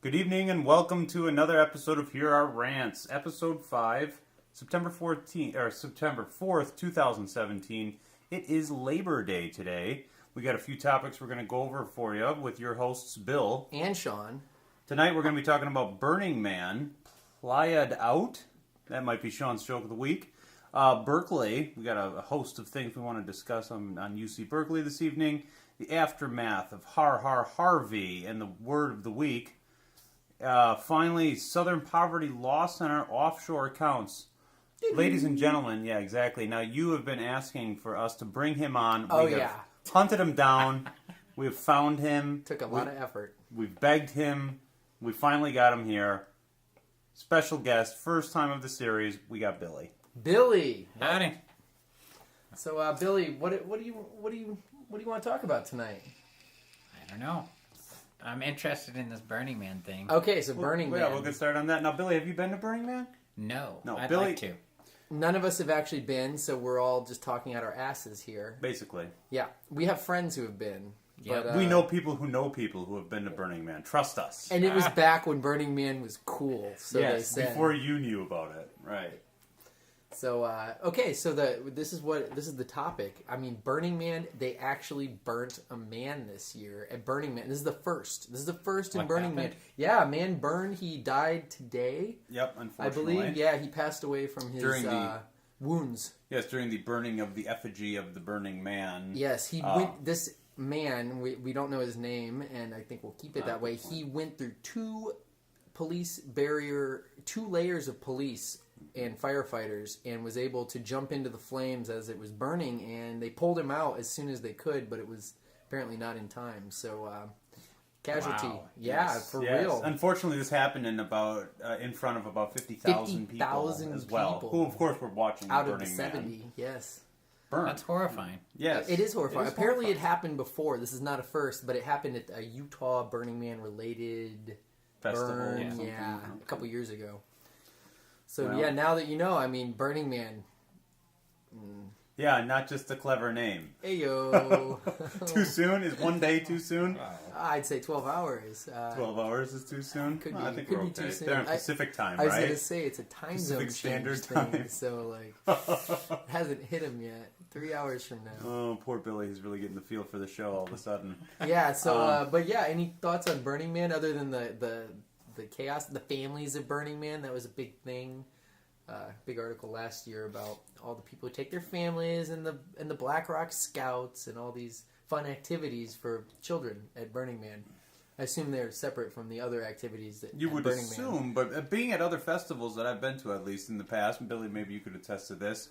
Good evening and welcome to another episode of Here Are Rants, episode 5, September 4th, 2017. It is Labor Day today. We got a few topics we're going to go over for you with your hosts Bill and Sean. Tonight we're going to be talking about Burning Man, Played Out. That might be Sean's joke of the week. Berkley, we got a host of things we want to discuss on UC Berkeley this evening. The aftermath of Harvey and the word of the week. Finally, Southern poverty lost on our offshore accounts. Ladies and gentlemen, yeah, exactly. Now, you have been asking for us to bring him on. We have hunted him down. We have found him. Took a lot of effort. We've begged him. We finally got him here. Special guest, first time of the series, we got Billy. Billy! Howdy. So, Billy, what do you want to talk about tonight? I don't know. I'm interested in this Burning Man thing. Okay, so Burning Man. Yeah, we'll get started on that. Now, Billy, have you been to Burning Man? No, I'd Billy, like to. None of us have actually been, so we're all just talking out our asses here. Basically. Yeah, we have friends who have been. Yeah, but, we know people who have been to Burning Man. Trust us. And it was back when Burning Man was cool, so they said. Before you knew about it. Right. So, okay, so this is the topic. I mean, Burning Man, they actually burnt a man this year at Burning Man. This is the first. This is the first in Burning Man. Yeah, a man burned. He died today. Yep, unfortunately. I believe, yeah, he passed away from his wounds. Yes, during the burning of the effigy of the Burning Man. Yes, he went, this man, we don't know his name, and I think we'll keep it that way. He went through two layers of police and firefighters, and was able to jump into the flames as it was burning, and they pulled him out as soon as they could, but it was apparently not in time. So casualty. Wow. Yeah, real. Unfortunately, this happened in front of about 50,000 people as well, who of course were watching out Burning of the 70. Man. Yes, burn. That's horrifying. Yes, it is horrifying. Apparently, it happened before. This is not a first, but it happened at a Utah Burning Man related festival. Burn, a couple years ago. So, now that you know, I mean, Burning Man. Yeah, not just a clever name. Ayo. Too soon? Is one day too soon? I'd say 12 hours. 12 hours is too soon? I think we're okay. Too soon. They're in Pacific time, I right? was going to say, it's a time Pacific zone Standard thing, Time. so, it hasn't hit him yet. 3 hours from now. Oh, poor Billy. He's really getting the feel for the show all of a sudden. Yeah, so, but yeah, any thoughts on Burning Man other than the chaos, the families of Burning Man? That was a big thing. Big article last year about all the people who take their families and the Black Rock Scouts and all these fun activities for children at Burning Man. I assume they're separate from the other activities that you would Burning assume, Man. but being at other festivals that I've been to, at least in the past, and Billy, maybe you could attest to this.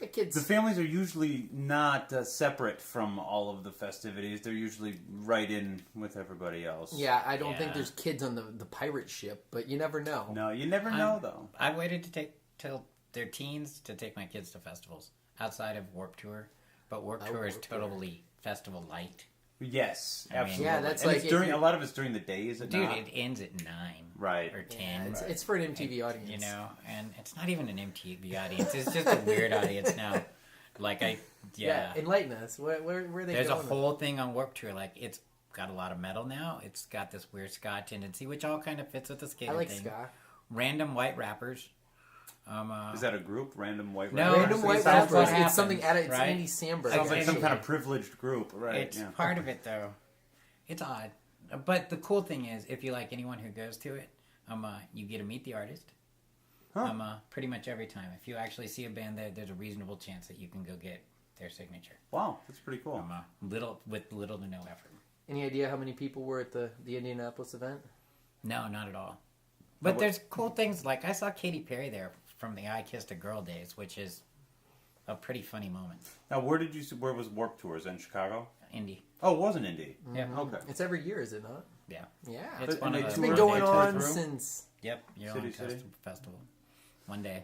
Yeah, kids. The families are usually not separate from all of the festivities. They're usually right in with everybody else. Yeah, I don't think there's kids on the pirate ship, but you never know. No, you never know, though. I waited till they're teens to take my kids to festivals outside of Warped Tour, but Warped Tour is totally festival light. Yes, I mean, absolutely. Yeah, that's and like it's during a lot of it's during the day, is it Dude, not? it ends at 9 Right. or 10. Yeah, it's for an MTV audience. You know, and it's not even an MTV audience. It's just a weird audience now. Enlighten us. Where are they There's going? a whole thing on Warped Tour. Like, it's got a lot of metal now. It's got this weird ska tendency, which all kind of fits with the skater I like thing. ska. Random white rappers. Is that a group? Random White No, Rappers? Random White Sounds Rappers. what It's something happens, it's right? Andy Samberg. Sounds like some Actually, kind of privileged group, right? It's part of it, though. It's odd. But the cool thing is, if you like anyone who goes to it, you get to meet the artist. Pretty much every time. If you actually see a band there, there's a reasonable chance that you can go get their signature. Wow, that's pretty cool. With little to no effort. Any idea how many people were at the Indianapolis event? No, not at all. But there's cool things, like I saw Katy Perry there from the I Kissed a Girl days, which is a pretty funny moment. Now, where was Warped Tour? Is it in Chicago? Indy. Oh, it was in Indy. Yeah. Okay. It's every year, is it not? Yeah. Yeah. It's one of It's those been one going day on through? since... Yep. You're City, on city. festival. One day.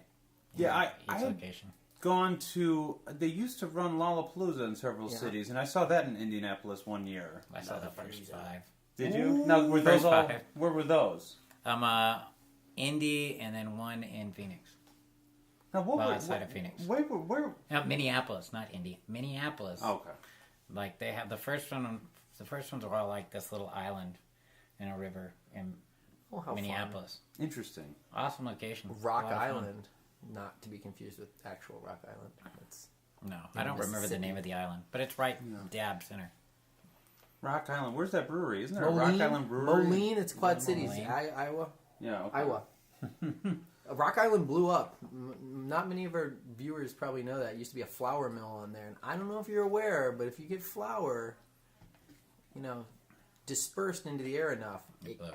Yeah, I Each had location. gone to... They used to run Lollapalooza in several cities, and I saw that in Indianapolis one year. I saw the first 5. Did you? Now, were First those all... 5. Where were those? Indy and then one in Phoenix. Now, Outside of Phoenix. Where? No, Minneapolis, not Indy. Minneapolis. Oh, okay. Like, they have the first one. The first ones are all like this little island in a river, and Oh, how Minneapolis. Interesting. Awesome location. fun. Rock A lot of fun. Island, not to be confused with actual Rock Island. It's No, I don't remember the name of the island, but it's right dab center. Rock Island. Where's that brewery? Isn't there a Rock Island brewery? Moline, it's Quad Cities, Moline. Iowa. Yeah. Okay. Iowa. Rock Island blew up. Not many of our viewers probably know that. It used to be a flour mill on there. And I don't know if you're aware, but if you get flour, dispersed into the air enough,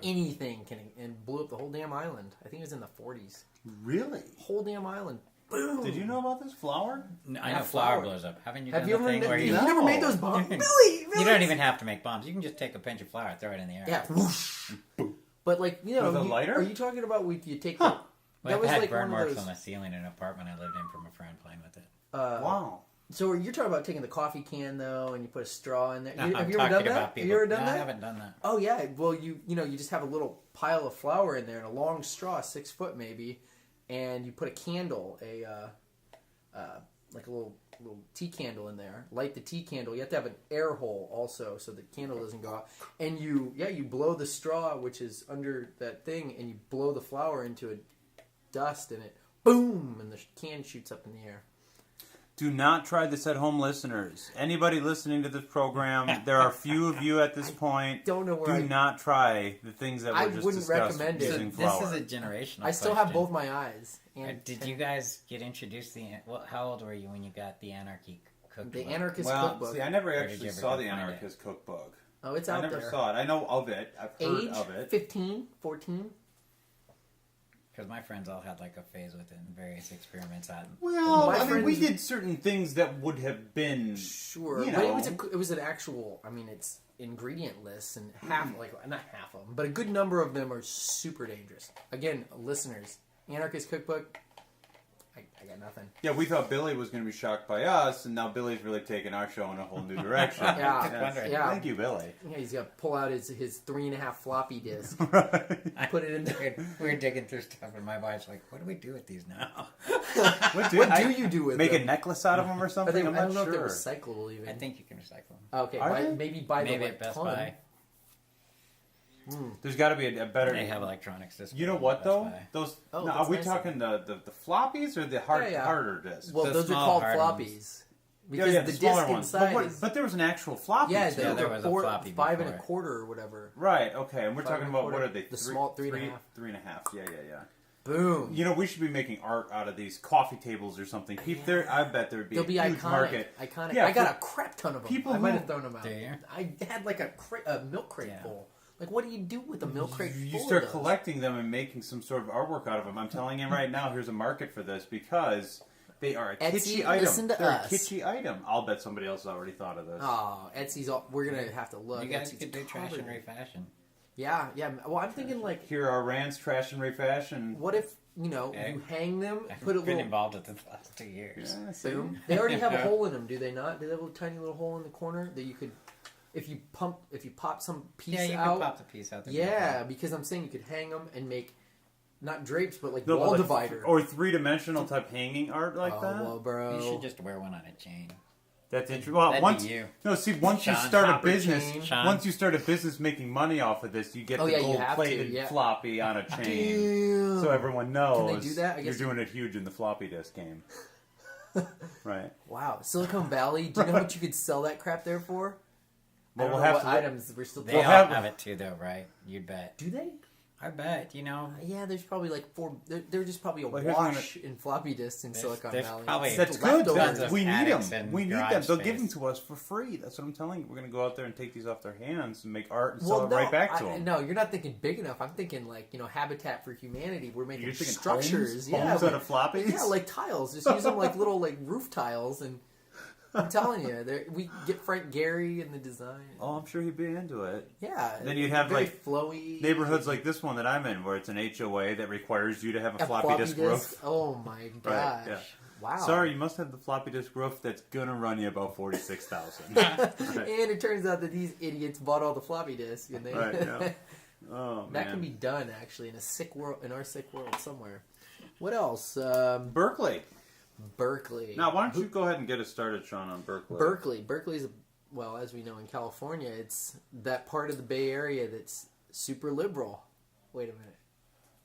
anything can, and blew up the whole damn island. I think it was in the 40s. Really? Whole damn island. Boom. Did you know about this flour? No, I Yeah, know flour flour. blows up. Haven't you Have done you the ever, thing where you've you... No. never made those bombs? You Really? You don't even have to make bombs. You can just take a pinch of flour, throw it in the air. Yeah. Whoosh. But like, With a lighter? are you talking about you take Well, that I've was had like burn one of marks those, on the ceiling in an apartment I lived in from a friend playing with it. Wow. So you're talking about taking the coffee can though, and you put a straw in there. No, Have I'm you ever done talking that? about Have people. you ever done No, that? I haven't done that. Oh yeah. Well, you just have a little pile of flour in there and a long straw, 6 foot maybe, and you put a candle, like a little tea candle in there. Light the tea candle. You have to have an air hole also, so the candle doesn't go out. And you blow the straw, which is under that thing, and you blow the flour into a dust, and it boom, and the can shoots up in the air. Do not try this at home, listeners. Anybody listening to this program, there are few of you at this point. Don't know where Do not try the things that I were just wouldn't discussed recommend it. using This flour. is a generational I still have question. both my eyes. And Did you guys get introduced how old were you when you got the Anarchy cookbook? the Anarchist Well, cookbook? see, I never did you actually ever saw go the find it? Anarchist cookbook. Oh, it's I out never there. saw it. I know of it. I've heard Age of it. 15, 14. Because my friends all had like a phase with it and various experiments on. Well, My I mean, we friends- did certain things that would have been... Sure, You but know. it was an actual. I mean, it's ingredient lists, and not half of them, but a good number of them are super dangerous. Again, listeners, Anarchist Cookbook. I got nothing. Yeah, we thought Billy was going to be shocked by us, and now Billy's really taken our show in a whole new direction. Yeah, Yes. yeah. Thank you, Billy. Yeah, he's got to pull out his 3.5 floppy disk, Right. put it in there. We were digging through stuff, and my wife's like, "What do we do with these now?" What What do you do with Make them? a necklace out of them or I something? I'm don't not know sure. if they're recyclable even. I think you can recycle them. Okay, Are they? maybe buy Maybe the at Best ton. Buy. There's got to be a better... They have electronics. This You know at what, Best though? Buy. Those. Oh, no, are that's we nice. talking the floppies or the Yeah. harder discs? Well, The those are small called hard floppies ones. because the the smaller disc ones. inside. But, is, but there was an actual floppy. yeah, too. there was a floppy 5 before and a it. quarter or whatever. Right. Okay, and we're 5 talking and a about what quarter. are they? The small 3.5. 3.5. Yeah. Boom. You know, we should be making art out of these coffee tables or something. There, I bet there would be They'll a be huge iconic. market. Iconic. Yeah, I got for a crap ton of them. people I might who- have thrown them out. Do you? I had like a milk crate Yeah. full. Like, what do you do with a milk crate You full start of those? collecting them and making some sort of artwork out of them. I'm telling you right now, here's a market for this because they are a Etsy, kitschy item. listen to They're us. a kitschy item. I'll bet somebody else has already thought of this. Oh, Etsy's all. We're gonna have to look. You guys Etsy's could do trash covered. and refashion. Yeah. Well, I'm thinking like, Here are Rants, Trash and Refashion. what if Okay. you hang them, I've put a been little involved with it the last 2 years. Yeah, see? boom. They already have a hole in them, do they not? Do they have a tiny little hole in the corner that you could, if you pop some piece Yeah, you out? can pop the piece out there. Yeah, because I'm saying you could hang them and make not drapes, but like No, but wall like divider. Or three-dimensional type hanging art like oh, that. well, bro. You should just wear one on a chain. That's interesting. Well, That'd once be you. no, see, once you Sean, start a copper business, chain. Sean. once you start a business making money off of this, you get Oh, the yeah, you gold have to, plated yeah. floppy on a chain, Damn. so everyone knows. Can they do that? I You're guess doing it huge in the floppy disk game, right? Wow, Silicon Valley. Do you know what you could sell that crap there for? Well, I don't we'll know have what to. items we're still. They We'll all have- have it too, though, right? You'd bet. Do they? I bet. You know, Yeah, there's probably like 4. There's just probably a Well, here's wash in floppy disks in There's- Silicon there's Valley. probably- That's It's good. leftovers. Tons of We need attics them. and We need them. garage They'll give them space. to us for free. That's what I'm telling you. We're going to go out there and take these off their hands and make art and Well, sell it no, right back to them. no, you're not thinking big enough. I'm thinking like Habitat for Humanity. We're making You're thinking structures. homes Yeah, out of floppies. yeah, like tiles. Just use them like little like roof tiles, and I'm telling you, we get Frank Gehry in the design. Oh, I'm sure he'd be into it. Yeah. Then you'd have, very like, flowy Neighborhoods like this one that I'm in, where it's an HOA that requires you to have a floppy disk roof. Oh my gosh! yeah. Wow. Sorry, you must have the floppy disk roof that's gonna run you about $46,000. And it turns out that these idiots bought all the floppy disks, and they Right, yeah. Oh man. that can be done actually in our sick world somewhere. What else? Berkeley. Berkeley. Now, why don't you go ahead and get us started, Sean, on Berkeley? Berkeley's well, as we know in California, it's that part of the Bay Area that's super liberal. Wait a minute.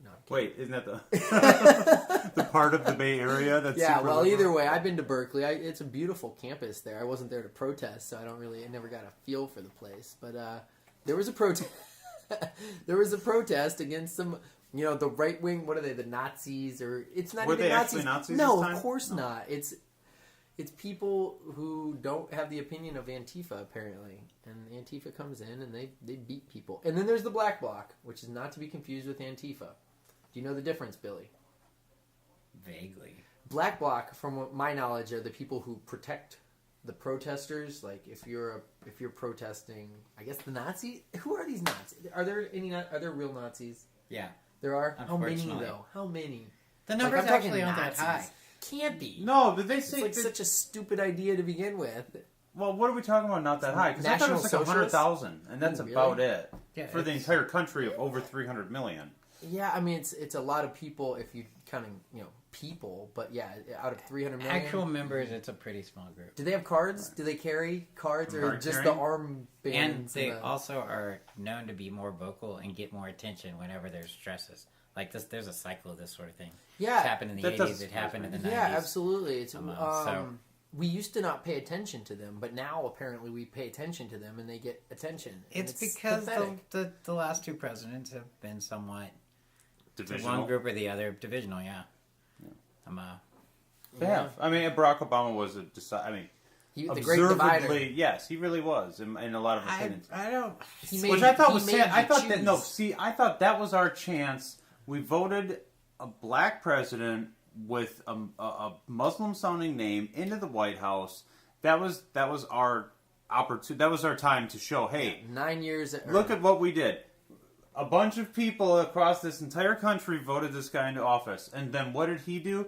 No, I'm kidding. Wait, isn't that the the part of the Bay Area that's Yeah, super well, liberal? either way, I've been to Berkeley. It's a beautiful campus there. I wasn't there to protest, so I never got a feel for the place. But there was a protest. There was a protest against some, the right wing. What are they? The Nazis, or it's not Were even they Nazis. actually Nazis No, this time? of course No. not. It's people who don't have the opinion of Antifa apparently, and Antifa comes in and they beat people. And then there's the Black Bloc, which is not to be confused with Antifa. Do you know the difference, Billy? Vaguely. Black Bloc, from my knowledge, are the people who protect the protesters. Like if you're protesting, I guess the Nazis. Who are these Nazis? Are there real Nazis? Yeah. There are. How many Unfortunately. though? How many? The Like, numbers I'm talking actually aren't that Nazis. high. Can't be. No, but they It's say like that, such a stupid idea to begin with. well, what are we talking about? Not that high, because I thought it was like National 100,000, and that's Ooh, really? about it Yeah, for the it's- entire country of over 300 million. Yeah, I mean it's a lot of people if you counting people, but yeah, out of 300 million. Actual members, it's a pretty small group. Do they have cards? Do they carry cards or Card just carrying? the arm And bands? they the... also are known to be more vocal and get more attention whenever there's stresses. Like this, there's a cycle of this sort of thing. Yeah, It's happened in the that 80s. does- It happened in the 90s. Yeah, absolutely. It's So- we used to not pay attention to them, but now apparently we pay attention to them and they get attention. And It's because pathetic. the last two presidents have been somewhat to Divisional. one group or the other divisional. Yeah. Yeah, I mean, Barack Obama was The great divider. observably, yes, he really was in a lot of opinions. I don't. He made, Which I thought he was made sad. I you thought that no, choose. see, I thought that was our chance. We voted a black president with a Muslim-sounding name into the White House. That was our opportunity. That was our time to show, hey, 9 years. look at what we did. A bunch of people across this entire country voted this guy into office, and then what did he do?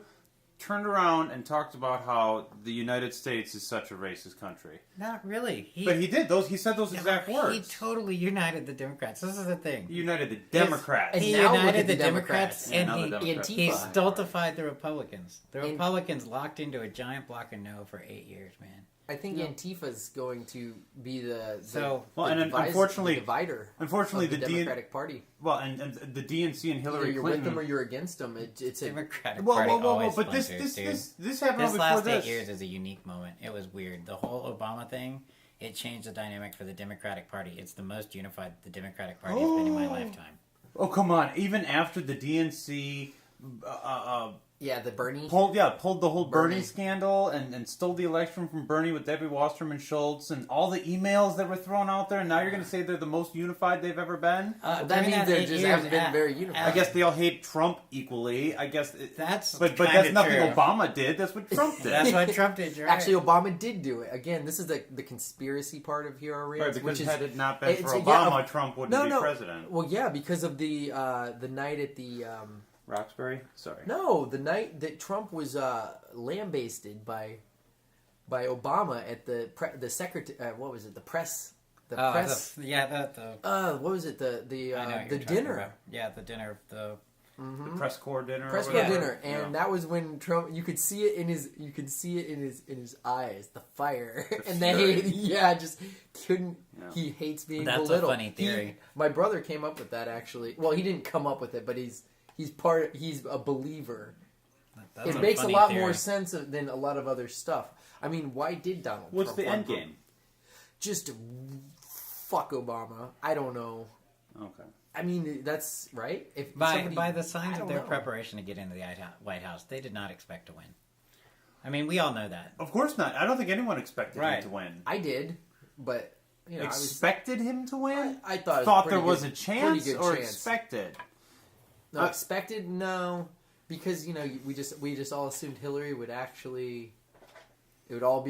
Turned around and talked about how the United States is such a racist country. Not really. But he did those. He said those exact words. He totally united the Democrats. This is the thing. He united the Democrats. And He now look united at the the Democrats, Democrats. and Now the he Democrats. he Antifa. stultified the Republicans. The And- Republicans locked into a giant block of no for 8 years, man. I think Antifa's going to be the So- Well, and unfortunately- the divider. Unfortunately, of the the Democratic Party. Well, and the DNC and Either Hillary you're Clinton. with them or you're against them. It's a Democratic Whoa, Party whoa, whoa, whoa! always But this splinters, dude. this happened This before last this. 8 years is a unique moment. It was weird. The whole Obama thing, it changed the dynamic for the Democratic Party. It's the most unified the Democratic Party has been in my lifetime. Oh, come on! Even after the DNC yeah, the Bernie. pulled the whole Bernie Bernie. scandal and stole the election from Bernie with Debbie Wasserman Schultz and all the emails that were thrown out there, and now you're going to say they're the most unified they've ever been? That During means that they 8 just years, haven't been very unified. I guess they all hate Trump equally. I guess, That's but kinda that's nothing true. Obama did. That's what Trump did. That's what Trump did. You're right. Actually, Obama did do it. Again, this is the conspiracy part of Hero Rants, Right, because which is had it not been for it's- Obama, yeah, Trump wouldn't no, be no. president. Well, yeah, because of the night at the Roxbury? Sorry. no, the night that Trump was lambasted by Obama at the secretary. What was it? The press. The press. what was it? The I know what the you're talking dinner. about. Yeah, the dinner. The The press corps dinner. or Press corps whatever. dinner, and that was when Trump. You could see it in his eyes, the fire, and fury. they just couldn't. Yeah. He hates being That's a belittled. funny theory. My brother came up with that actually. Well, he didn't come up with it, but he's a believer. that's It makes a funny lot theory. more sense than a lot of other stuff. I mean, why did Donald What's Trump the run end for- game? Just fuck Obama. I don't know. Okay. I mean, that's right. If By somebody, the signs I of don't their know. preparation to get into the White House, they did not expect to win. I mean, we all know that. Of course not. I don't think anyone expected Right. him to win. I did, but I was. Expected him to win? I thought it was Thought pretty there was good- a chance pretty good or chance. expected? No, expected? No, because we just all assumed Hillary would actually. It would all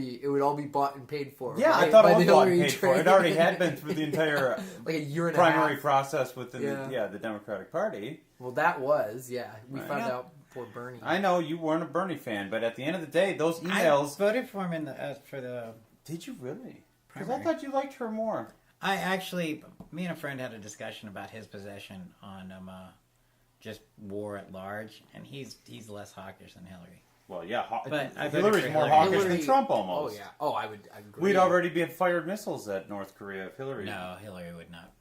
be bought and paid for. Yeah, by- I thought by it was the bought and Hillary paid for. It train. already had been through the entire like a year and a primary half. process within Yeah. the Democratic Party. Well, that was We Right. found Yeah. out poor Bernie. I know you weren't a Bernie fan, but at the end of the day, those I emails. voted for him in the for the. Did you really? Because I Primary. thought you liked her more. I actually, me and a friend had a discussion about his possession on just war at large, and he's less hawkish than Hillary. Well, yeah, But I voted Hillary's for more Hillary. hawkish Hillary- than Trump Oh almost. yeah. Oh, I would agree. We'd already been fired missiles at North Korea if Hillary. No, Hillary would not.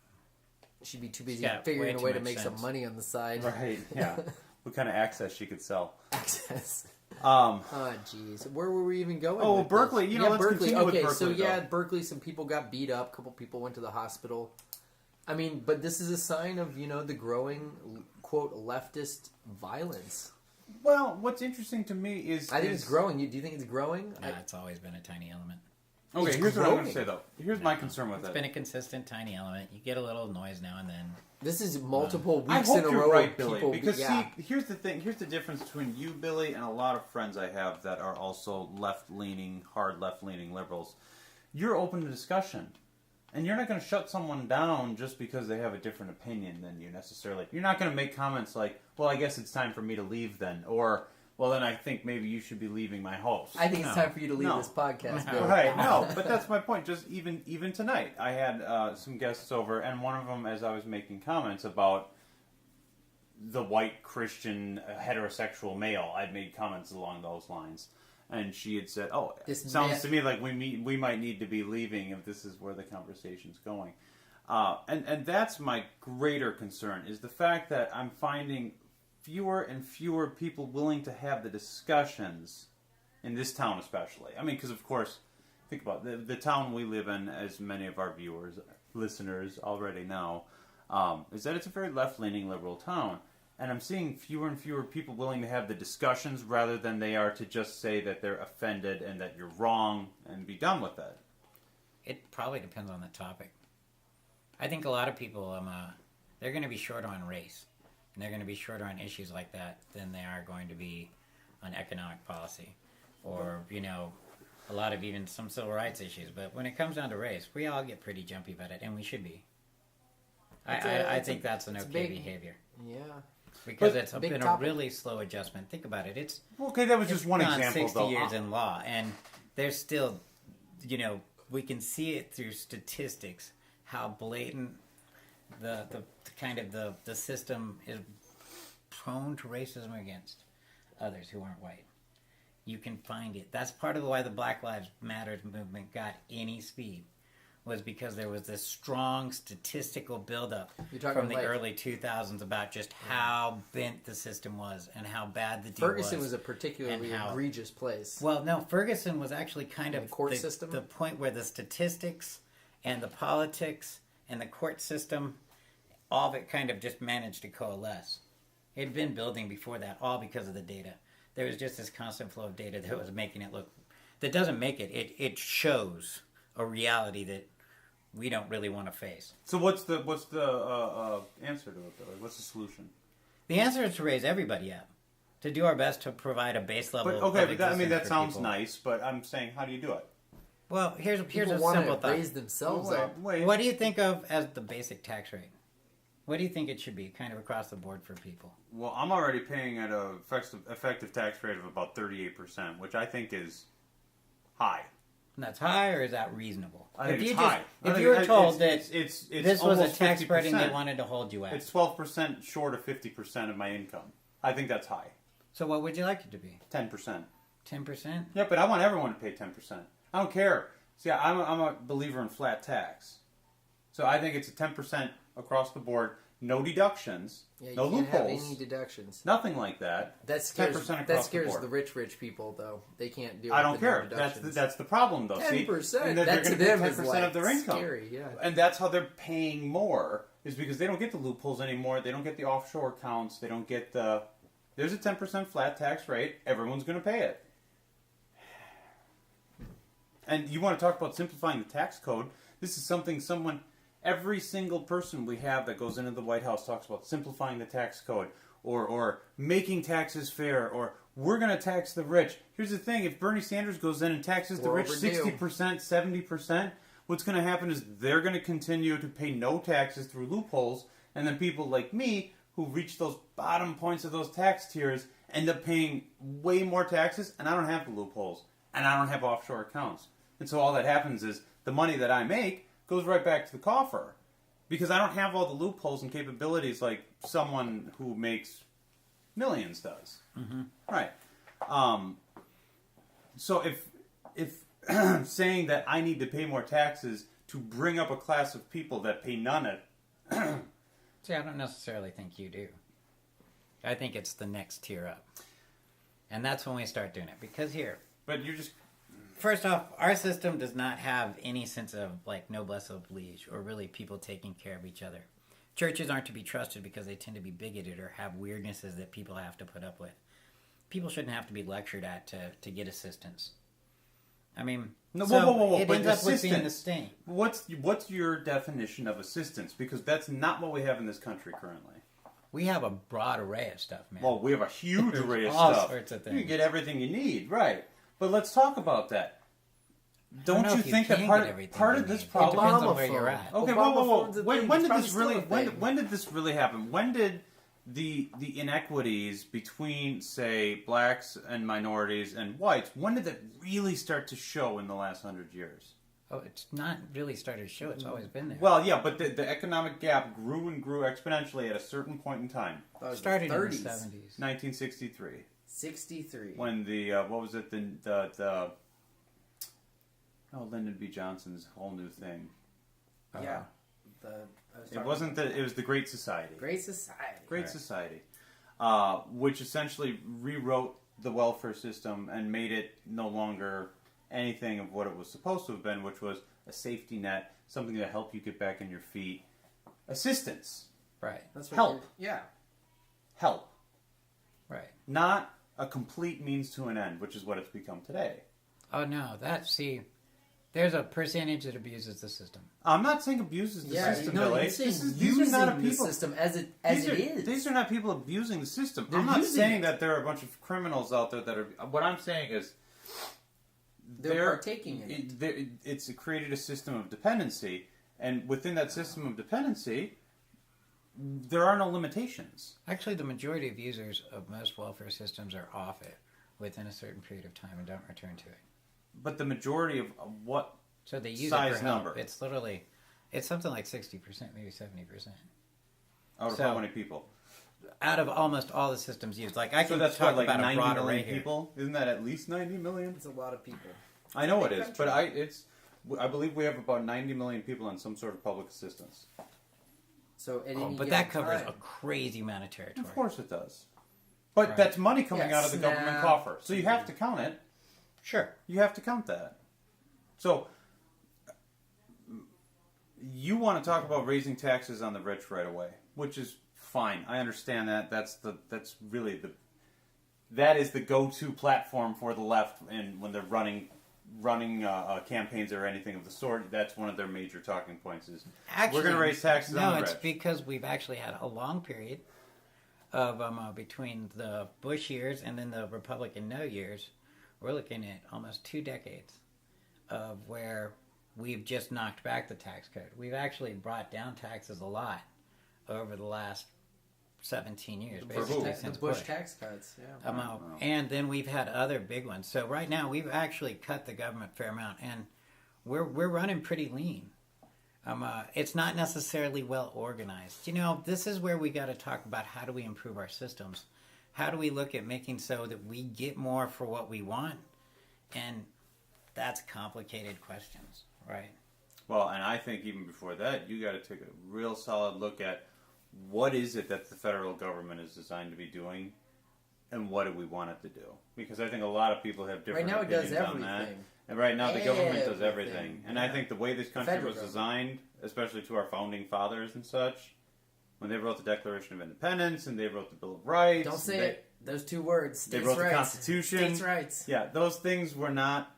She'd be too busy got figuring way a way too to much make some sense. money on the side. Right. Yeah. What kind of access she could sell? Access. Um, Oh, jeez. Where were we even going? Oh, with Berkley. this? You know, let's Berkley. continue with Okay, Berkley, so though. Berkeley. Some people got beat up. A couple people went to the hospital. I mean, but this is a sign of the growing quote leftist violence. well, what's interesting to me is I think it's growing. Do you think it's growing? Nah, it's always been a tiny element. Okay, It's here's what I'm going to growing. say though. Here's my concern with It's it. been a consistent tiny element. You get a little noise now and then. This is multiple I weeks hope in a you're row. right, of Billy. people, Because yeah. see, here's the thing. Here's the difference between you, Billy, and a lot of friends I have that are also left-leaning, hard left-leaning liberals. You're open to discussion, and you're not going to shut someone down just because they have a different opinion than you necessarily. You're not going to make comments like, "Well, I guess it's time for me to leave then," or "Well, then I think maybe you should be leaving my house." I think it's No. time for you to leave No. this podcast. No. Bill. Right, no, but that's my point. Just even tonight, I had some guests over, and one of them, as I was making comments about the white Christian heterosexual male, I'd made comments along those lines, and she had said, "Oh, it This sounds man- to me like we might need to be leaving if this is where the conversation's going." And that's my greater concern is the fact that I'm finding fewer and fewer people willing to have the discussions in this town, especially. I mean, because of course, think about the town we live in, as many of our viewers, listeners already know, is that it's a very left-leaning liberal town. And I'm seeing fewer and fewer people willing to have the discussions rather than they are to just say that they're offended and that you're wrong and be done with it. It probably depends on the topic. I think a lot of people, they're going to be short on race. And they're going to be shorter on issues like that than they are going to be on economic policy. Or, a lot of even some civil rights issues. But when it comes down to race, we all get pretty jumpy about it, and we should be. I think that's an okay behavior. Yeah. Because But it's big been topic. a really slow adjustment. Think about it. It's Okay, that was just one gone example, 60 though. years in law, and there's still, we can see it through statistics how blatant the kind of the system is prone to racism against others who aren't white. You can find it. That's part of why the Black Lives Matter movement got any speed, was because there was this strong statistical buildup You're talking from the like- early 2000s about just how bent the system was and how bad the deal Ferguson was a particularly and how- egregious place. Well, no, Ferguson was actually kind of The court system? the point where the statistics and the politics and the court system, all of it kind of just managed to coalesce. It had been building before that, all because of the data. There was just this constant flow of data that was making it look, that doesn't make it, it shows a reality that we don't really want to face. So what's the answer to it, Billy? What's the solution? The answer is to raise everybody up, to do our best to provide a base level. But okay, of but that, I mean that existence for sounds people. nice. But I'm saying, how do you do it? Well, here's People a want simple to thought. raise themselves wait, up. wait. What do you think of as the basic tax rate? What do you think it should be, kind of across the board for people? Well, I'm already paying at a effective tax rate of about 38%, which I think is high. And that's high, or is that reasonable? I think if it's you high. I if think you were told it's that this was a tax burden they wanted to hold you at, It's 12% short of 50% of my income. I think that's high. so what would you like it to be? 10%. 10%? Yeah, but I want everyone to pay 10%. I don't care. See, I'm a believer in flat tax. So I think it's a 10% across the board, no deductions, Yeah, you no can't have loopholes, any deductions. nothing like that. That scares 10% across that the scares board. the rich people though. They can't do. I it don't with no care. deductions. That's the problem, though. See, 10%. And they're That to going to them pay is 10% like of their income, scary. Yeah. and that's how they're paying more. Is because they don't get the loopholes anymore. They don't get the offshore accounts. They don't get the. There's a 10% flat tax rate. Everyone's going to pay it. And you want to talk about simplifying the tax code? This is something every single person we have that goes into the White House talks about simplifying the tax code, or making taxes fair, or we're going to tax the rich. Here's the thing: if Bernie Sanders goes in and taxes the We're rich overdue. 60%, 70%, what's going to happen is they're going to continue to pay no taxes through loopholes, and then people like me who reach those bottom points of those tax tiers end up paying way more taxes, and I don't have the loopholes, and I don't have offshore accounts. And so all that happens is the money that I make goes right back to the coffer, because I don't have all the loopholes and capabilities like someone who makes millions does. Mm-hmm. Right. So if saying that I need to pay more taxes to bring up a class of people that pay none See, I don't necessarily think you do. I think it's the next tier up. And that's when we start doing it. Because here... But you're just... First off, our system does not have any sense of, like, noblesse oblige, or really people taking care of each other. Churches aren't to be trusted because they tend to be bigoted or have weirdnesses that people have to put up with. People shouldn't have to be lectured at to get assistance. I mean, no, so whoa. it But ends up with being the same. What's your definition of assistance? Because that's not what we have in this country currently. We have a broad array of stuff, man. Well, we have a huge array of all stuff. sorts of things. You can get everything you need, right? But let's talk about that. Don't you think that part of this It problem? depends on where you're at. Okay, Obama whoa. phone's a When thing. did It's this probably really? still a thing. When did this really happen? When did the inequities between, say, blacks and minorities and whites? When did that really start to show in the last 100 years? Oh, it's not really started to show. It's always been there. Well, yeah, but the economic gap grew and grew exponentially at a certain point in time. It started in the 30s. 70s. 1963. 63. When the what was it? Lyndon B. Johnson's whole new thing. Yeah. It wasn't that. It was the Great Society. Great Society. Great Society, which essentially rewrote the welfare system and made it no longer anything of what it was supposed to have been, which was a safety net, something to help you get back on your feet, assistance, Right. That's what Help. Yeah. help, Right. not a complete means to an end, which is what it's become today. Oh, no. There's a percentage that abuses the system. I'm not saying abuses the Yeah, system, no, Billy. you're saying These using are not the people. system as it is. These are not people abusing the system. They're I'm not using saying it. that there are a bunch of criminals out there that are. What I'm saying is They're partaking in it. It's created a system of dependency, and within that system of dependency, there are no limitations. Actually, the majority of users of most welfare systems are off it within a certain period of time and don't return to it. But the majority of what So they use size it for help. number? It's something like 60%, maybe 70%. Out of So- how many people? Out of almost all the systems used. Like, I So can that's talk what, like about a 90 broad array million here. people? Isn't that at least 90 million? It's a lot of people. I know it Big is, country. but I believe we have about 90 million people on some sort of public assistance. So at Oh, any but given that covers time, a crazy amount of territory. Of course it does. But Right. that's money coming Yeah, out of the government SNAP. coffer. So you have to count it. Sure. You have to count that. So you want to talk about raising taxes on the rich right away, which is fine. I understand that. That is the go-to platform for the left, and when they're running campaigns or anything of the sort, that's one of their major talking points. Is we're going to raise taxes on the No, rich. it's because we've actually had a long period of between the Bush years and then the Republican no years. We're looking at almost 2 decades of where we've just knocked back the tax code. We've actually brought down taxes a lot over the last 17 years, For who? basically the since Bush tax cuts. Yeah. Wow. And then we've had other big ones. So right now we've actually cut the government a fair amount, and we're running pretty lean. It's not necessarily well organized. You know, this is where we got to talk about how do we improve our systems. How do we look at making so that we get more for what we want? And that's complicated questions, right? Well, and I think even before that, you got to take a real solid look at what is it that the federal government is designed to be doing, and what do we want it to do? Because I think a lot of people have different Right now it does opinions on that. everything. And right now the government does Everything. everything. And I Yeah. think the way this country Federal was government. designed, especially to our founding fathers and such, when they wrote the Declaration of Independence and they wrote the Bill of Rights. Don't say they, it. Those 2 words. They States' wrote the rights. Constitution. States' rights. Yeah, those things were not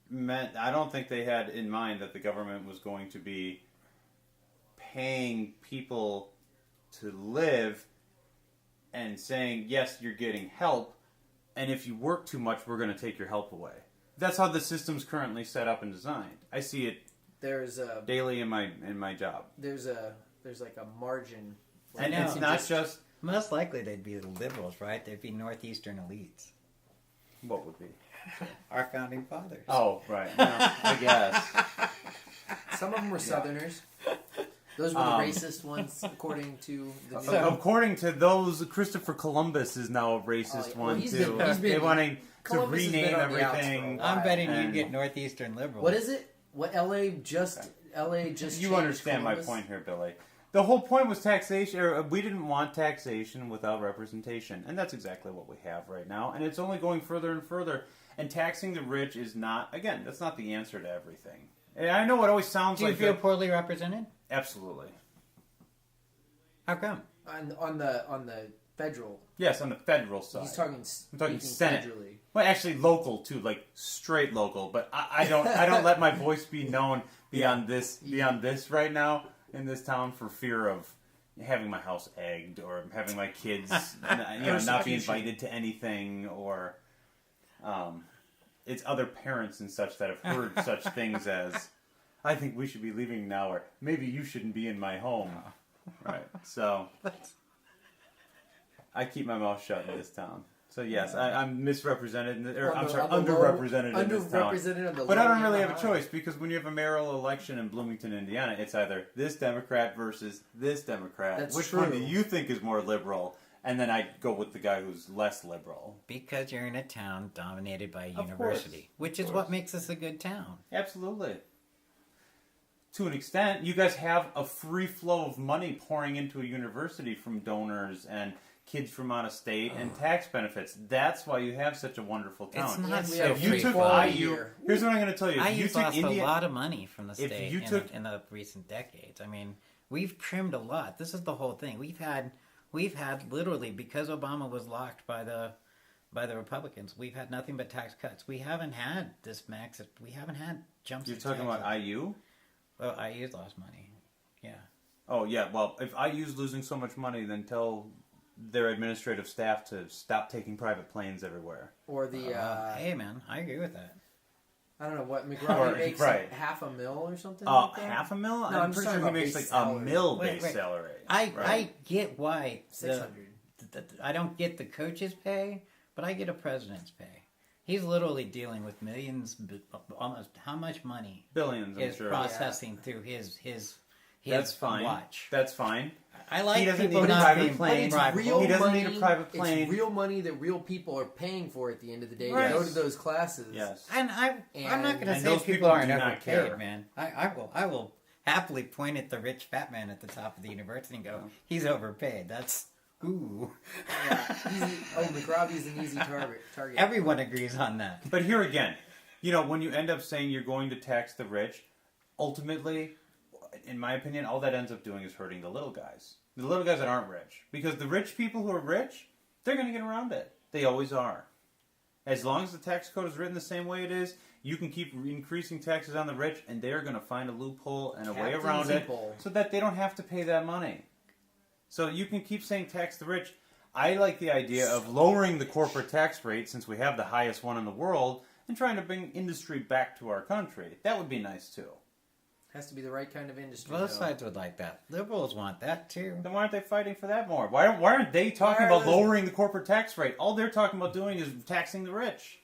meant. I don't think they had in mind that the government was going to be paying people to live and saying, yes, you're getting help, and if you work too much, we're going to take your help away. That's how the system's currently set up and designed. I see it There's a daily in my job. there's like a margin. I And know. it's not just Most likely they'd be the liberals, right? They'd be northeastern elites. what would be. Our founding fathers. Oh, right. No, I guess. Some of them were Southerners. Those were the racist ones, according to the. According to those, Christopher Columbus is now a racist Well, one he's too. been- he's been- They're wanting to Columbus has been rename on the outs for a everything. while. I'm betting you And- get northeastern liberals. What is it? What LA just You changed understand my Columbus? point here, Billy. The whole point was taxation. Or we didn't want taxation without representation, and that's exactly what we have right now. And it's only going further and further. And taxing the rich is not. Again, that's not the answer to everything. And I know it always sounds Do you like. feel poorly represented? Absolutely. How come? On the federal. Yes, on the federal side. He's talking. I'm talking speaking Senate. federally. Well, actually, local too, like straight local. But I don't let my voice be known beyond this right now in this town for fear of having my house egged or having my kids not be invited to anything or it's other parents and such that have heard such things as I think we should be leaving now or maybe you shouldn't be in my home. Right. So I keep my mouth shut in this town. So yes, I'm misrepresented, underrepresented in this town. But I don't really have a choice because when you have a mayoral election in Bloomington, Indiana, it's either this Democrat versus this Democrat. That's Which true. one do you think is more liberal? And then I go with the guy who's less liberal. Because you're in a town dominated by a Of university, course. which is what makes us a good town. Absolutely. To an extent, you guys have a free flow of money pouring into a university from donors and kids from out of state and tax benefits. That's why you have such a wonderful town. It's not And we so have If you free took flowing. IU, here's what I'm going to tell you. If you IU's took lost a lot of money from the If state you took- in the recent decades. I mean, we've trimmed a lot. This is the whole thing. We've had literally, because Obama was locked by the Republicans, we've had nothing but tax cuts. We haven't had this max. We haven't had jumps. You're in talking taxes. about IU? Well, IU's lost money. Yeah. Oh, yeah. Well, if IU's losing so much money, then tell their administrative staff to stop taking private planes everywhere. Or the Hey, man, I agree with that. I don't know what McGraw makes right. $500,000 or something. Like that? $500,000? No, I'm I'm pretty just sure he talking makes about like base a salary. mil Wait, base wait. salary. I right? get why 600. I don't get the coach's pay, but I get a president's pay. He's literally dealing with millions, almost how much money Billions, I'm is sure. processing through his That's fine. watch. That's fine. I like He doesn't people need a not private being plane. bribable. Real He doesn't money, need a private plane. It's real money that real people are paying for at the end of the day Right. to go to those classes. Yes. And I'm not going to And say those people people aren't do not overpaid, care. man. I will happily point at the rich fat man at the top of the university and go, he's overpaid. That's ooh. Yeah. McRobbie's an easy target. Everyone agrees on that. But here again, when you end up saying you're going to tax the rich, ultimately, in my opinion, all that ends up doing is hurting the little guys. The little guys that aren't rich. Because the rich people who are rich, they're going to get around it. They always are. As long as the tax code is written the same way it is, you can keep increasing taxes on the rich, and they are going to find a loophole and a way around it so that they don't have to pay that money. So you can keep saying tax the rich. I like the idea of lowering the corporate tax rate, since we have the highest one in the world, and trying to bring industry back to our country. That would be nice, too. Has to be the right kind of industry. Both though. sides would like that. Liberals want that too. Then why aren't they fighting for that more? Why aren't they talking about lowering the corporate tax rate? All they're talking about doing is taxing the rich.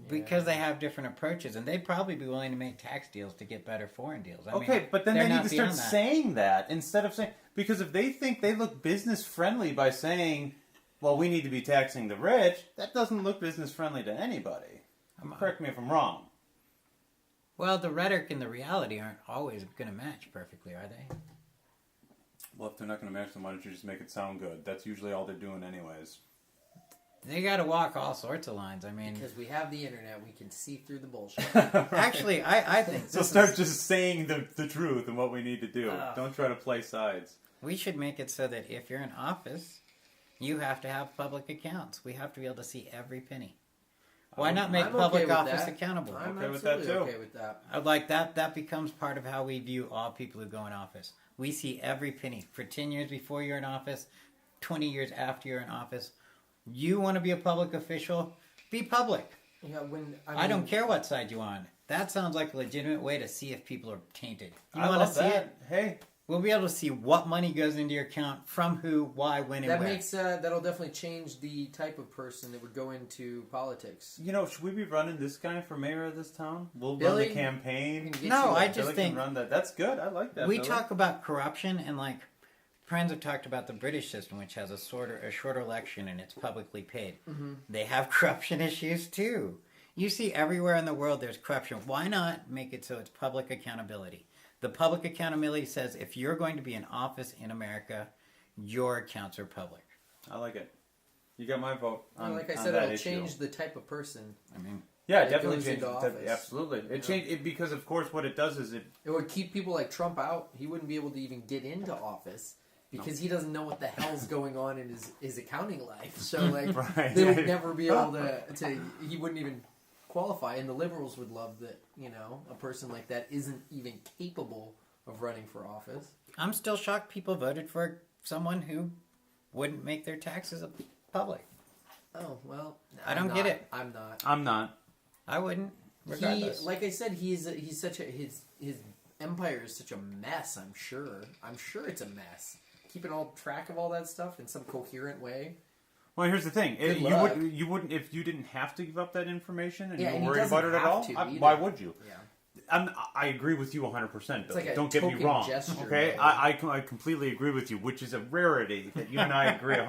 Because they have different approaches, and they'd probably be willing to make tax deals to get better foreign deals. I mean, But then they're they need not to start beyond that. saying that instead of saying... Because if they think they look business friendly by saying, well, we need to be taxing the rich, that doesn't look business friendly to anybody. Correct me if I'm wrong. Well, the rhetoric and the reality aren't always going to match perfectly, are they? Well, if they're not going to match them, why don't you just make it sound good? That's usually all they're doing anyways. They got to walk all sorts of lines. I mean, Because we have the internet, we can see through the bullshit. actually, I think So this start is- just saying the truth and what we need to do. Don't try to play sides. we should make it so that if you're in office, you have to have public accounts. We have to be able to see every penny. Why not make I'm public okay with office that. accountable? I'm Okay with that, absolutely too. okay with that. I'd like that becomes part of how we view all people who go in office. We see every penny for 10 years before you're in office, 20 years after you're in office. You want to be a public official? Be public. Yeah, I don't care what side you're on. That sounds like a legitimate way to see if people are tainted. You I want love to see that. it? Hey, We'll be able to see what money goes into your account, from who, why, when, and That where. makes that'll definitely change the type of person that would go into politics. should we be running this guy for mayor of this town? We'll Billy? run the campaign. Get No, you I that. just Billy think can run that. That's good. I like that. we Billy. talk about corruption, and like friends have talked about the British system, which has a shorter election and it's publicly paid. Mm-hmm. They have corruption issues too. You see everywhere in the world there's corruption. Why not make it so it's public accountability? The public accountability says if you're going to be in office in America, your accounts are public. I like it. You got my vote on, like I on said, that it'll issue. change the type of person. I mean, Yeah, it that definitely goes changes. into office. Absolutely, it changed it because, of course, what it does is it. It would keep people like Trump out. He wouldn't be able to even get into office because he doesn't know what the hell's going on in his accounting life. So like Right. they would never be able to. He wouldn't even qualify. And the liberals would love that. A person like that isn't even capable of running for office. I'm still shocked people voted for someone who wouldn't make their taxes public. Oh well, I don't get it. I'm not. I'm not. I wouldn't. Regardless. Like I said, he's such a his empire is such a mess. I'm sure it's a mess. Keeping all track of all that stuff in some coherent way. Well, here's the thing: Good you luck. wouldn't if you didn't have to give up that information and Yeah, you and were he worried about doesn't it at have all. to either. Why would you? Yeah. I agree with you 100%. It's like a Don't get me token wrong. gesture, Okay, though. I completely agree with you, which is a rarity that you and I agree 100%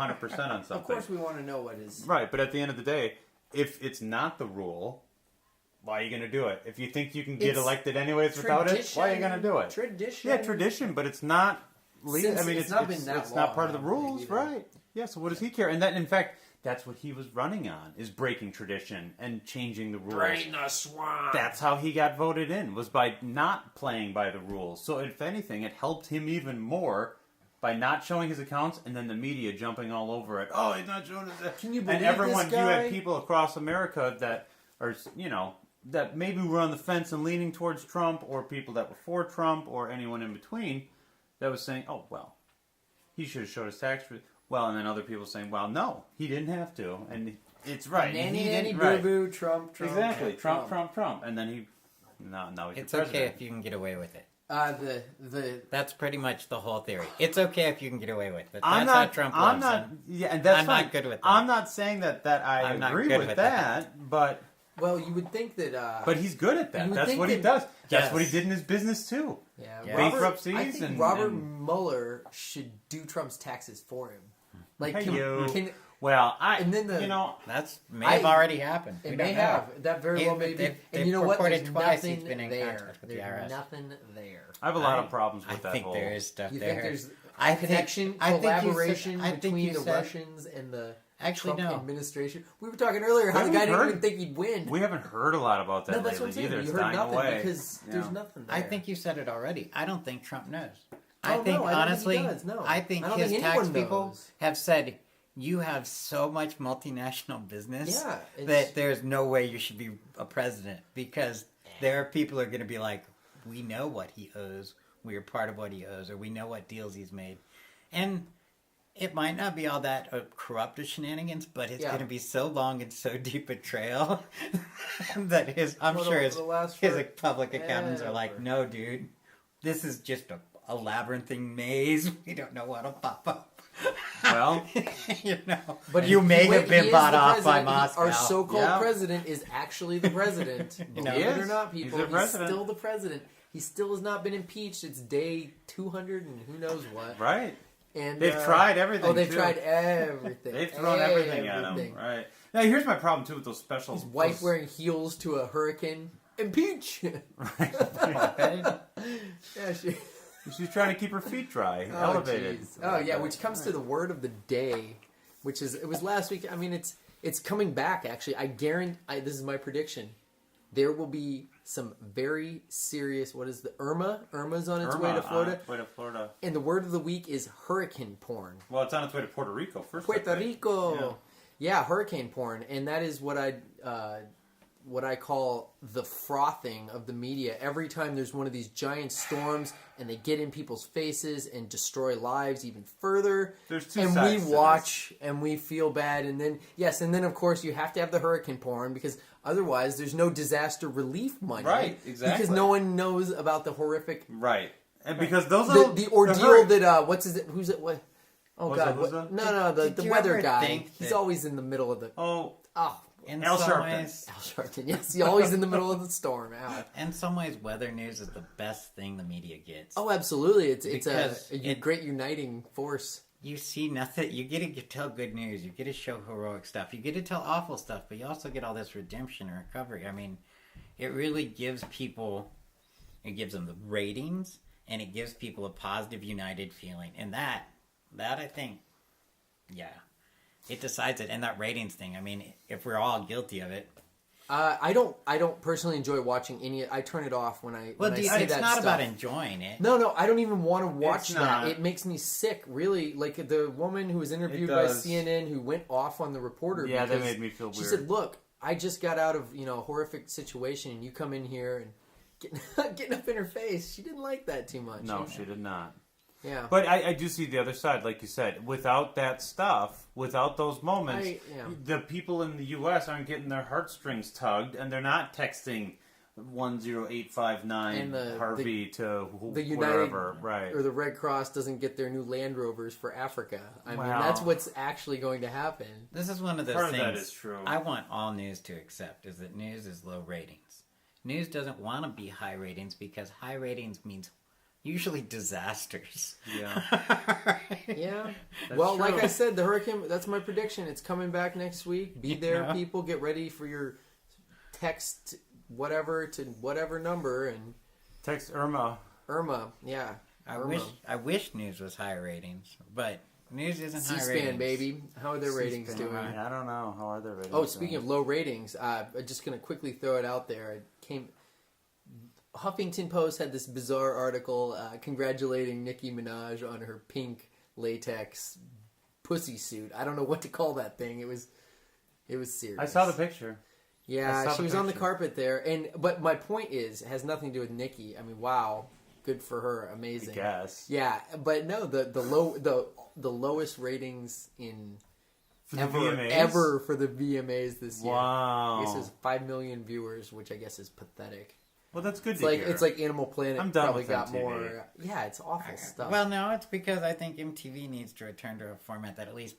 on something. Of course, we want to know what is. Right, but at the end of the day, if it's not the rule, why are you going to do it? If you think you can get It's elected anyways without it, why are you going to do it? Tradition. Yeah, tradition, but it's not legal. Since I mean, it's not been that it's not part of the long, rules, either. right? Yeah, so what does he care? And that, in fact, that's what he was running on, is breaking tradition and changing the rules. Drain the swamp. That's how he got voted in, was by not playing by the rules. So if anything, it helped him even more by not showing his accounts and then the media jumping all over it. Oh, he's not showing his. Can you believe And everyone, this you guy? had people across America that are, that maybe were on the fence and leaning towards Trump, or people that were for Trump, or anyone in between that was saying, oh, well, he should have showed his tax. Well, and then other people saying, well, no, he didn't have to. And it's right. Nanny, he nanny, didn't, boo right. boo, Trump. Exactly. Trump. And then he, now he's It's the president. okay if you can get away with it. The That's pretty much the whole theory. It's okay if you can get away with it. That's I'm how not. Trump I'm loves not. him. Yeah, and that's I'm fine. not good with that. I'm not saying that I I'm not agree good with with that, but you would think that. but he's good at You that. would That's think what he that- does. That's Yes. what he did in his business too. Yeah, Yeah. Bankruptcies I think and- Robert and- Mueller should do Trump's taxes for him. Like, Hey, you. can Well, And then the- That's may have already happened. We it don't may know. have that very well may be. They've And you know what? reported There's twice nothing he's been in there. contact with the There's IRS. nothing there. I have a lot of problems I with that think whole. there is stuff You there. think there's I a think- connection, I think you said- collaboration I think between you the said- Russians and the Actually, Trump no. administration? We were talking earlier how the haven't guy didn't heard- even think he'd win. We haven't heard a lot about that No, that's what lately I'm saying. either. You It's heard dying nothing away. because there's nothing there. I think you said it already. I don't think Trump knows. Oh, I think no, I don't honestly, think he does, no. I think I don't his think tax anyone people knows. have said you have so much multinational business Yeah, it's- that there's no way you should be a president because there are people who are going to be like, we know what he owes, we are part of what he owes, or we know what deals he's made, and it might not be all that corrupt or shenanigans, but it's Yeah. going to be so long and so deep a trail that I'm Well, sure it'll last his for public accountants are like, ever. no, dude, this is just a labyrinthine maze. We don't know what'll pop up. Well, But you may wait, have been he is bought the off by president. Moscow. Our so-called Yeah. president is actually the president. know, Believe it he or is. not, He's people, the he's president. still the president. He still has not been impeached. It's day 200 and who knows what. right. And They've tried everything. Oh, they've too. tried everything. They've thrown everything at him. Right. Now, here's my problem too with those special. His wife wearing heels to a hurricane. Impeach. Right. Yeah, she. She's trying to keep her feet dry, elevated. jeez. Oh yeah, which comes to the word of the day, which is it was last week. I mean, it's coming back. Actually, I guarantee. This is my prediction. There will be some very serious. What is the Irma? Irma's on its way to Florida, On its way to Florida. and the word of the week is hurricane porn. Well, it's on its way to Puerto Rico first. I Puerto think. Rico. Yeah, hurricane porn, and that is what I call the frothing of the media. Every time there's one of these giant storms, and they get in people's faces and destroy lives even further. There's two and sides we to watch and we feel bad, and then of course you have to have the hurricane porn because otherwise there's no disaster relief money. Right, exactly. Because no one knows about the horrific Right. And because those are the ordeal that what's his who's it what. Oh Who's God! it, who's it? No, the Did you weather ever guy. think He's that- always in the middle of the. Oh, In Al some Sharpton. ways, Al Sharpton, yes, he's always in the middle of the storm. Al. in some ways, weather news is the best thing the media gets. Oh, absolutely! It's Because a great uniting force. You see nothing. You get to tell good news. You get to show heroic stuff. You get to tell awful stuff, but you also get all this redemption and recovery. I mean, it really gives people It gives them the ratings, and it gives people a positive, united feeling. And that I think, yeah, it decides it. And that ratings thing, I mean, if we're all guilty of it. I don't personally enjoy watching any. I turn it off when I. Well, when I see it's that not stuff. about enjoying it. No, I don't even want to watch It's that. not. It makes me sick, really. Like the woman who was interviewed It by does. CNN who went off on the reporter. Yeah, that because made me feel weird. She said, "Look, I just got out of a horrific situation, and you come in here and getting up in her face." She didn't like that too much. No, she did not. Yeah, But I do see the other side, like you said. Without that stuff, without those moments, the people in the U.S. aren't getting their heartstrings tugged, and they're not texting 10859 And the Harvey to the United wherever, right? or the Red Cross doesn't get their new Land Rovers for Africa. I mean, Wow. that's what's actually going to happen. This is one of those Part of things that is true. I want all news to accept, is that news is low ratings. News doesn't want to be high ratings because high ratings means usually disasters. Yeah. Yeah. That's Well, true. like I said, the hurricane, that's my prediction. It's coming back next week. Be there, Yeah. people. Get ready for your text whatever to whatever number. And Text Irma. Irma, yeah. Irma. I wish news was high ratings, but news isn't high C-SPAN, ratings. baby. How are their ratings C-SPAN, doing? right. I don't know. How are their ratings? Oh, speaking of low ratings, I'm just going to quickly throw it out there. Huffington Post had this bizarre article congratulating Nicki Minaj on her pink latex pussy suit. I don't know what to call that thing. It was serious. I saw the picture. I Yeah, saw she the was on the picture. carpet there, but my point is, it has nothing to do with Nicki. I mean, wow, good for her, I amazing. guess. Yeah, but no, the lowest ratings in For the ever VMAs? for the VMAs this year. Wow. I guess it's 5 million viewers, which I guess is pathetic. Well, that's good It's to like hear. it's like Animal Planet I'm done probably with got MTV. more. Yeah, it's awful stuff. Well, no, it's because I think MTV needs to return to a format that at least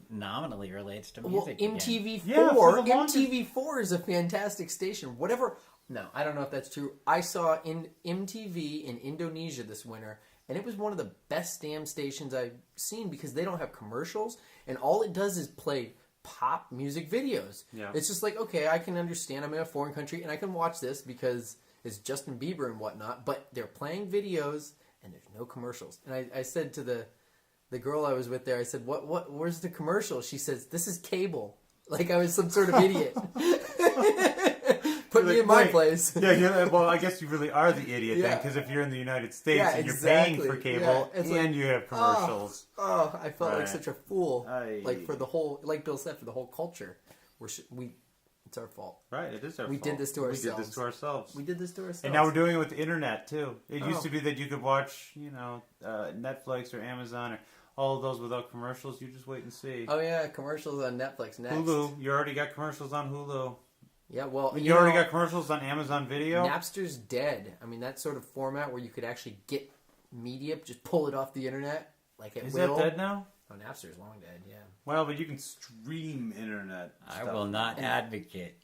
nominally relates to Well, music. again. MTV4, Yeah, for the longest- MTV4 is a fantastic station. Whatever. No, I don't know if that's true. I saw in MTV in Indonesia this winter, and it was one of the best damn stations I've seen because they don't have commercials, and all it does is play pop music videos. Yeah. It's just like, okay, I can understand I'm in a foreign country, and I can watch this because it's Justin Bieber and whatnot, but they're playing videos, and there's no commercials. And I said to the girl I was with there, I said, where's the commercial? She says, this is cable. Like I was some sort of idiot. Put me Like, in my wait. place. Yeah, well, I guess you really are the idiot then, Yeah. because if you're in the United States Yeah, and you're exactly. paying for Yeah, cable it's and like, you have commercials. Oh, I felt like Right. such a fool. Aye. Like for the whole, like Bill said, for the whole culture. It's our fault. Right, it is our We fault. did this to We did this ourselves. to ourselves. We did this to ourselves. And now we're doing it with the internet, too. It Oh. used to be that you could watch, Netflix or Amazon or all of those without commercials. You just wait and see. Oh yeah, commercials on Netflix next. Hulu, you already got commercials on Hulu. Yeah, well, You already got commercials on Amazon Video. Napster's dead. I mean, that sort of format where you could actually get media, just pull it off the internet, like at Is will. that dead now? Oh, Napster's long dead. Yeah. Well, but you can stream internet I stuff. will not advocate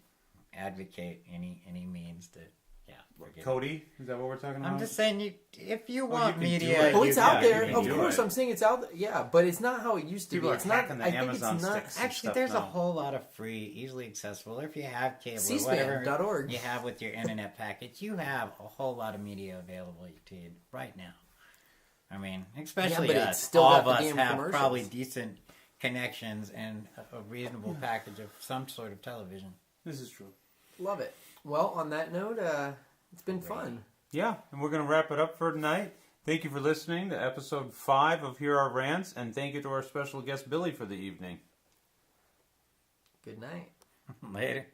any means to forget. Cody, is that what we're talking about? I'm just saying, if you you want can do media, it. Oh, it's you out can- there. you can Of do course, it. I'm saying it's out there. Yeah, but it's not how it used to People be. are It's not. hacking the I think Amazon it's not. sticks. Actually, stuff there's a now. whole lot of free, easily accessible. If you have cable or C-SPAN.org. whatever you have with your internet package, you have a whole lot of media available to you right now. I mean, especially but it's us. still All got of the us damn have commercials. probably decent connections and a reasonable package of some sort of television. This is true. Love it. Well, on that note, it's been fun. Yeah, and we're going to wrap it up for tonight. Thank you for listening to episode 5 of Here Are Rants, and thank you to our special guest, Billy, for the evening. Good night. Later.